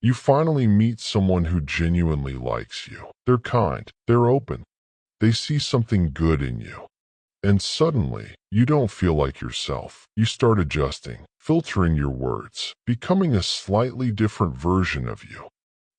You finally meet someone who genuinely likes you. They're kind, they're open, they see something good in you. And suddenly, you don't feel like yourself. You start adjusting, filtering your words, becoming a slightly different version of you.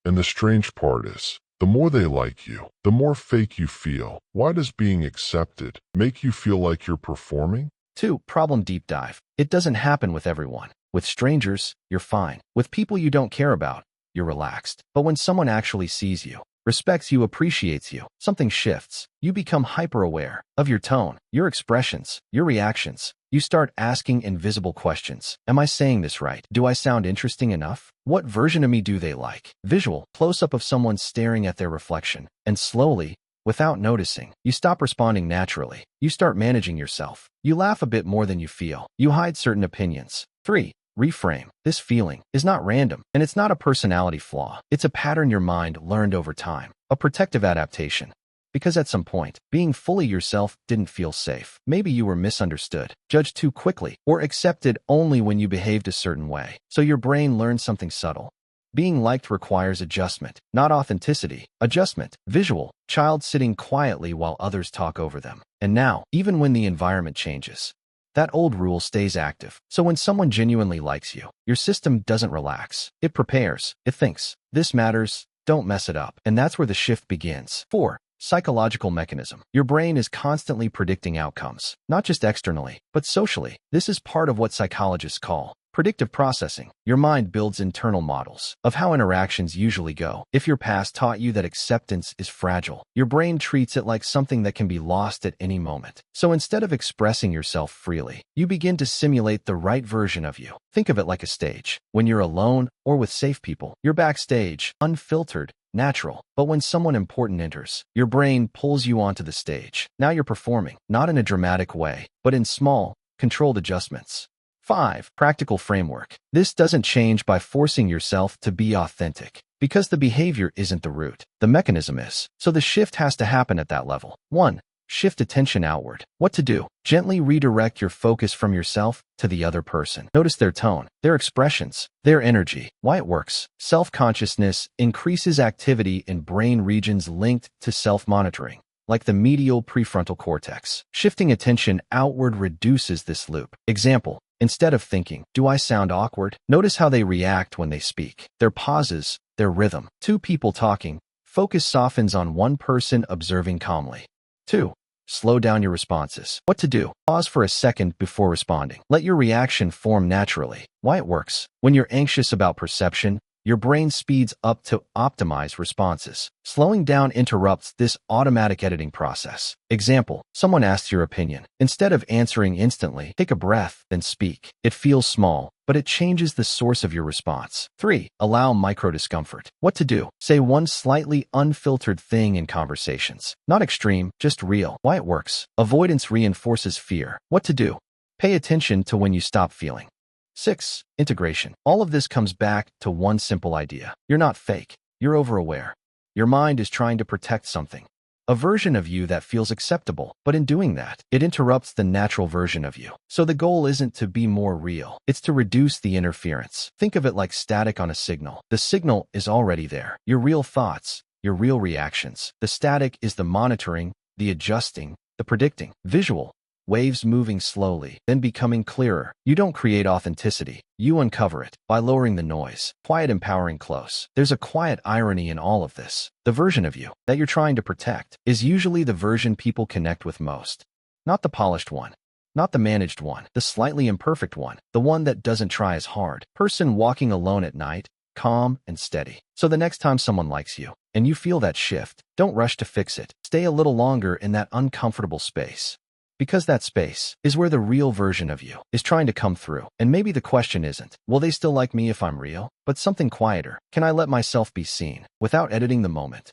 And the strange part is, the more they like you, the more fake you feel. Why does being accepted make you feel like you're performing? 2. Problem deep dive. It doesn't happen with everyone. With strangers, you're fine. With people you don't care about, you're relaxed. But when someone actually sees you, respects you, appreciates you, something shifts. You become hyper-aware of your tone, your expressions, your reactions. You start asking invisible questions. Am I saying this right? Do I sound interesting enough? What version of me do they like? Visual, close-up of someone staring at their reflection. And slowly, without noticing, you stop responding naturally. You start managing yourself. You laugh a bit more than you feel. You hide certain opinions. 3. Reframe. This feeling is not random, and it's not a personality flaw. It's a pattern your mind learned over time, a protective adaptation. Because at some point, being fully yourself didn't feel safe. Maybe you were misunderstood, judged too quickly, or accepted only when you behaved a certain way. So your brain learned something subtle. Being liked requires adjustment, not authenticity. Adjustment. Visual. Child sitting quietly while others talk over them. And now, even when the environment changes, that old rule stays active. So when someone genuinely likes you, your system doesn't relax. It prepares. It thinks, this matters, don't mess it up. And that's where the shift begins. 4. Psychological mechanism. Your brain is constantly predicting outcomes, not just externally, but socially. This is part of what psychologists call predictive processing. Your mind builds internal models of how interactions usually go. If your past taught you that acceptance is fragile, your brain treats it like something that can be lost at any moment. So instead of expressing yourself freely, you begin to simulate the right version of you. Think of it like a stage. When you're alone or with safe people, you're backstage, unfiltered, natural. But when someone important enters, your brain pulls you onto the stage. Now you're performing, not in a dramatic way, but in small, controlled adjustments. 5. Practical framework. This doesn't change by forcing yourself to be authentic, because the behavior isn't the root. The mechanism is. So the shift has to happen at that level. 1. Shift attention outward. What to do? Gently redirect your focus from yourself to the other person. Notice their tone, their expressions, their energy. Why it works. Self-consciousness increases activity in brain regions linked to self-monitoring, like the medial prefrontal cortex. Shifting attention outward reduces this loop. Example. Instead of thinking, do I sound awkward? Notice how they react when they speak. Their pauses, their rhythm. 2 people talking. Focus softens on one person observing calmly. 2. Slow down your responses. What to do? Pause for a second before responding. Let your reaction form naturally. Why it works. When you're anxious about perception, your brain speeds up to optimize responses. Slowing down interrupts this automatic editing process. Example, someone asks your opinion. Instead of answering instantly, take a breath, then speak. It feels small, but it changes the source of your response. 3. Allow micro-discomfort. What to do? Say one slightly unfiltered thing in conversations. Not extreme, just real. Why it works. Avoidance reinforces fear. What to do? Pay attention to when you stop feeling. 6. Integration. All of this comes back to one simple idea. You're not fake. You're overaware. Your mind is trying to protect something, a version of you that feels acceptable. But in doing that, it interrupts the natural version of you. So the goal isn't to be more real. It's to reduce the interference. Think of it like static on a signal. The signal is already there. Your real thoughts, your real reactions. The static is the monitoring, the adjusting, the predicting. Visual. Waves moving slowly, then becoming clearer. You don't create authenticity. You uncover it by lowering the noise. Quiet, empowering, close. There's a quiet irony in all of this. The version of you that you're trying to protect is usually the version people connect with most. Not the polished one. Not the managed one. The slightly imperfect one. The one that doesn't try as hard. Person walking alone at night, calm and steady. So the next time someone likes you, and you feel that shift, don't rush to fix it. Stay a little longer in that uncomfortable space. Because that space is where the real version of you is trying to come through. And maybe the question isn't, will they still like me if I'm real? But something quieter. Can I let myself be seen without editing the moment?